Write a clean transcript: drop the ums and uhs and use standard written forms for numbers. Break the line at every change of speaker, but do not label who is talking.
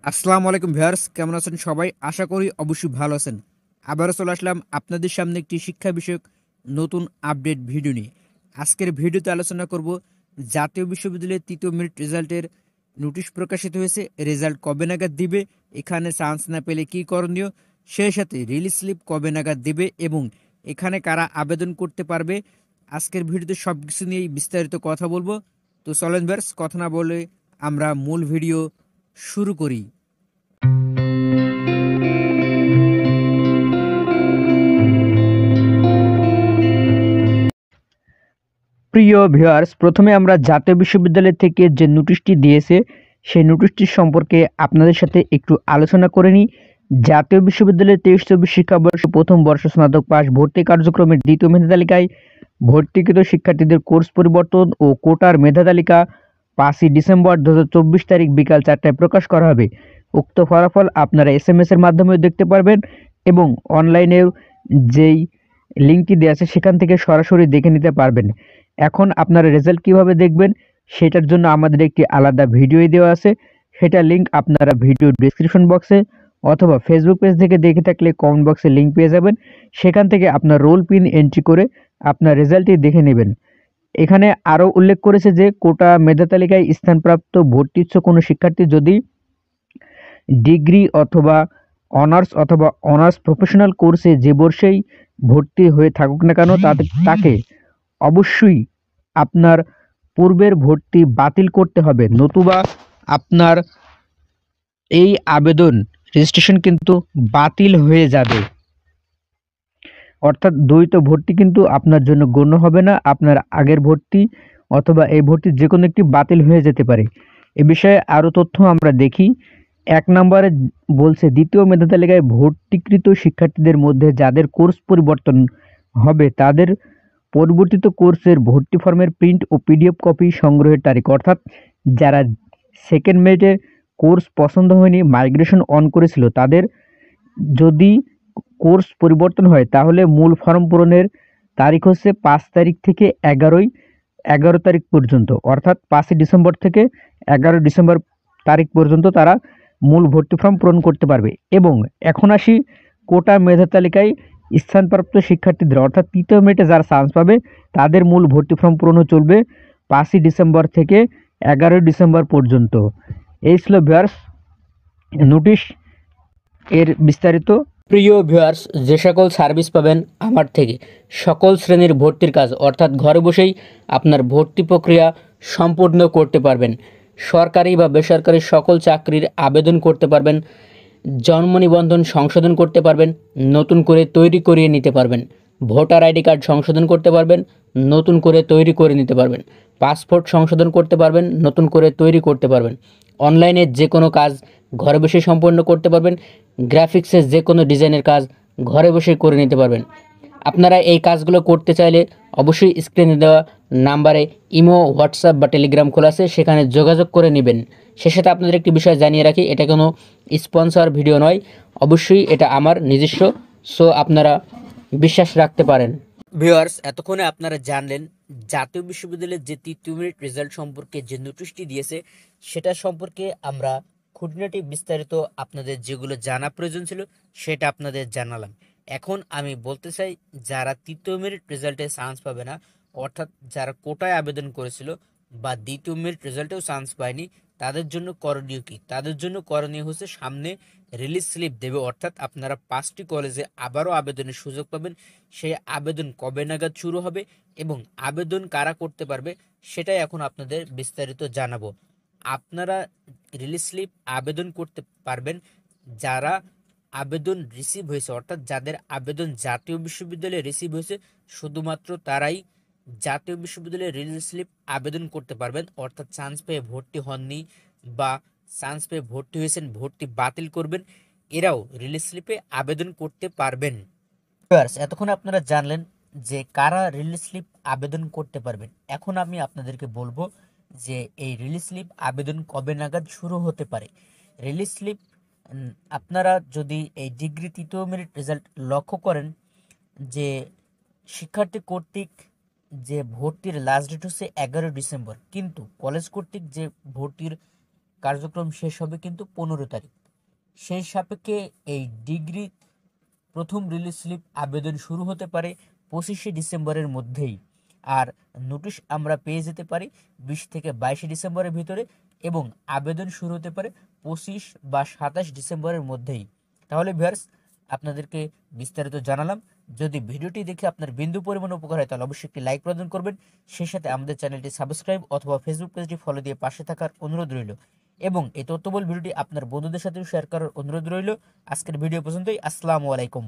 আসসালামু আলাইকুম ভিউয়ার্স, কেমন আছেন সবাই? আশা করি অবশ্যই ভালো আছেন। আবারও চলে আসলাম আপনাদের সামনে একটি শিক্ষা বিষয়ক নতুন আপডেট ভিডিও নিয়ে। আজকের ভিডিওতে আলোচনা করব জাতীয় বিশ্ববিদ্যালয়ের তৃতীয় মেরিট রেজাল্টের নোটিশ প্রকাশিত হয়েছে। রেজাল্ট কবে নাগাদ দিবে, এখানে চান্স না পেলে কী করণীয়, সেই সাথে রিলিজ স্লিপ কবে নাগাদ দেবে এবং এখানে কারা আবেদন করতে পারবে। আজকের ভিডিওতে সব কিছু নিয়েই বিস্তারিত কথা বলবো। তো চলেন ভিউয়ার্স, কথা না বলে আমরা মূল ভিডিও শুরু করি। প্রিয় ভিউয়ার্স, প্রথমে আমরা জাতীয় বিশ্ববিদ্যালয় থেকে যে নোটিশটি দিয়েছে সেই নোটিশটি সম্পর্কে আপনাদের সাথে একটু আলোচনা করে নিই। জাতীয় বিশ্ববিদ্যালয়ের 23-24 শিক্ষাবর্ষ প্রথম বর্ষ স্নাতক পাস ভর্তি কার্যক্রমের দ্বিতীয় মেধা তালিকায় ভর্তিকৃত শিক্ষার্থীদের কোর্স পরিবর্তন ও কোটার মেধা তালিকা 5ই ডিসেম্বর 2024 তারিখ বিকাল 4টায় প্রকাশ করা হবে। উক্ত ফলাফল আপনারা SMS এর মাধ্যমেও দেখতে পারবেন এবং অনলাইনেও যেই লিঙ্কটি দেওয়া আছে সেখান থেকে সরাসরি দেখে নিতে পারবেন। এখন আপনারা রেজাল্ট কিভাবে দেখবেন সেটার জন্য আমাদের একটি আলাদা ভিডিও দেওয়া আছে, সেটার লিঙ্ক আপনারা ভিডিও ডেসক্রিপশন বক্সে অথবা ফেসবুক পেজ থেকে দেখে থাকলে কমেন্ট বক্সে লিঙ্ক পেয়ে যাবেন। সেখান থেকে আপনার রোল পিন এন্ট্রি করে আপনার রেজাল্টটি দেখে নেবেন। এখানে আরও উল্লেখ করেছে যে কোটা মেধা তালিকায় স্থানপ্রাপ্ত ভর্তি ইচ্ছুক কোনো শিক্ষার্থী যদি ডিগ্রি অথবা অনার্স প্রফেশনাল কোর্সে যে বর্ষেই ভর্তি হয়ে থাকুক না কেন তাকে অবশ্যই আপনার পূর্বের ভর্তি বাতিল করতে হবে, নতুবা আপনার এই আবেদন রেজিস্ট্রেশন কিন্তু বাতিল হয়ে যাবে। অর্থাৎ দ্বৈত ভর্তি কিন্তু আপনার জন্য গণ্য হবে না। আপনার আগের ভর্তি অথবা এই ভর্তি যে কোনো একটি বাতিল হয়ে যেতে পারে। এ বিষয়ে আরও তথ্য আমরা দেখি। 1 নম্বরে বলছে দ্বিতীয় মেধা তালিকায় ভর্তিকৃত শিক্ষার্থীদের মধ্যে যাদের কোর্স পরিবর্তন হবে তাদের পরিবর্তিত কোর্সের ভর্তি ফর্মের প্রিন্ট ও PDF কপি সংগ্রহের তারিখ, অর্থাৎ যারা সেকেন্ড মেরিটে কোর্স পছন্দ হয়নি মাইগ্রেশন অন করেছিল তাদের যদি কোর্স পরিবর্তন হয় তাহলে মূল ফর্ম পূরণের তারিখ হচ্ছে 5 তারিখ থেকে 11 তারিখ পর্যন্ত, অর্থাৎ 5ই ডিসেম্বর থেকে 11 ডিসেম্বর তারিখ পর্যন্ত তারা মূল ভর্তি ফর্ম পূরণ করতে পারবে। এবং এখন আসি কোটা মেধা তালিকায় স্থানপ্রাপ্ত শিক্ষার্থীদের, অর্থাৎ তৃতীয় মেরিটে যারা চান্স পাবে তাদের মূল ভর্তি ফর্ম পূরণও চলবে 5ই ডিসেম্বর থেকে 11 ডিসেম্বর পর্যন্ত। এই ছিল ভিউয়ার্স নোটিশ এর বিস্তারিত। প্রিয় ভিউয়ার্স, যে সকল সার্ভিস পাবেন আমার থেকে সকল শ্রেণীর ভর্তির কাজ অর্থাৎ ঘরে বসেই আপনার ভর্তি প্রক্রিয়া সম্পূর্ণ করতে পারবেন। সরকারি বা বেসরকারি সকল চাকরির আবেদন করতে পারবেন, জন্ম নিবন্ধন সংশোধন করতে পারবেন, নতুন করে তৈরি করিয়ে নিতে পারবেন, ভোটার ID কার্ড সংশোধন করতে পারবেন, নতুন করে তৈরি করে নিতে পারবেন, পাসপোর্ট সংশোধন করতে পারবেন, নতুন করে তৈরি করতে পারবেন, অনলাইনে যে কোনো কাজ ঘরে বসে সম্পন্ন করতে পারবেন, গ্রাফিক্সের যে কোনো ডিজাইনের কাজ ঘরে বসে করে নিতে পারবেন। আপনারা এই কাজগুলো করতে চাইলে অবশ্যই স্ক্রিনে দেওয়া নাম্বারে ইমো, হোয়াটসঅ্যাপ বা টেলিগ্রাম খোলা আছে, সেখানে যোগাযোগ করে নেবেন। সে সাথে আপনাদের একটি বিষয় জানিয়ে রাখি, এটা কোনো স্পন্সর ভিডিও নয়, অবশ্যই এটা আমার নিজস্ব, সো আপনারা বিশ্বাস রাখতে পারেন। ভিউয়ার্স, এতক্ষণে আপনারা জানলেন জাতীয় বিশ্ববিদ্যালয়ের যে তৃতীয় মেরিট রেজাল্ট সম্পর্কে যে নোটিশটি দিয়েছে সেটা সম্পর্কে আমরা খুঁটিনাটি বিস্তারিত আপনাদের যেগুলো জানা প্রয়োজন ছিল সেটা আপনাদের জানালাম। এখন আমি বলতে চাই, যারা তৃতীয় মেরিট রেজাল্টে চান্স পাবে না, অর্থাৎ যারা কোটায় আবেদন করেছিল বা দ্বিতীয় মেরিট রেজাল্টেও চান্স পায়নি, তাদের জন্য করণীয় কি? তাদের জন্য করণীয় হচ্ছে সামনে রিলিজ স্লিপ দেবে, অর্থাৎ আপনারা 5টি কলেজে আবারও আবেদনের সুযোগ পাবেন। সেই আবেদন কবে নাগাদ শুরু হবে এবং আবেদন কারা করতে পারবে সেটাই এখন আপনাদের বিস্তারিত জানাবো। আপনারা রিলিজ স্লিপ আবেদন করতে পারবেন যারা আবেদন রিসিভ হয়েছে, অর্থাৎ যাদের আবেদন জাতীয় বিশ্ববিদ্যালয়ে রিসিভ হয়েছে শুধুমাত্র তারাই জাতীয় বিশ্ববিদ্যালয়ে রিলিজ স্লিপ আবেদন করতে পারবেন। অর্থাৎ চান্স পেয়ে ভর্তি হননি বা চান্স পেয়ে ভর্তি হয়েছেন, ভর্তি বাতিল করবেন, এরাও রিলিজ স্লিপে আবেদন করতে পারবেন। এতক্ষণ আপনারা জানলেন যে কারা রিলিজ স্লিপ আবেদন করতে পারবেন। এখন আমি আপনাদেরকে বলবো যে এই রিলিজ স্লিপ আবেদন কবে নাগাদ শুরু হতে পারে। রিলিজ স্লিপ আপনারা যদি এই ডিগ্রি তৃতীয় মেরিট রেজাল্ট লক্ষ্য করেন যে শিক্ষার্থী কর্তৃক যে ভর্তির লাস্ট ডেট হচ্ছে 11 ডিসেম্বর, কিন্তু কলেজ কর্তৃক যে ভর্তির
কার্যক্রম শেষ হবে কিন্তু 15 তারিখ। সেই সাপেক্ষে এই ডিগ্রি প্রথম রিলিজ স্লিপ আবেদন শুরু হতে পারে 25শে ডিসেম্বরের মধ্যেই। আর নোটিশ আমরা পেয়ে যেতে পারি 20 থেকে 22 ডিসেম্বরের ভিতরে, এবং আবেদন শুরু হতে পারে 25 বা 27 ডিসেম্বরের মধ্যেই। তাহলে ভিউয়ার্স, আপনাদেরকে বিস্তারিত জানালাম। যদি ভিডিওটি দেখে আপনার বিন্দু পরিমাণ উপকার হয় তাহলে অবশ্যই একটি লাইক প্রদান করবেন। সেই সাথে আমাদের চ্যানেলটি সাবস্ক্রাইব অথবা ফেসবুক পেজটি ফলো দিয়ে পাশে থাকার অনুরোধ রইল, এবং এই তথ্যবহুল ভিডিওটি আপনার বন্ধুদের সাথেও শেয়ার করার অনুরোধ রইল। আজকের ভিডিও পর্যন্তই। আসসালামু আলাইকুম।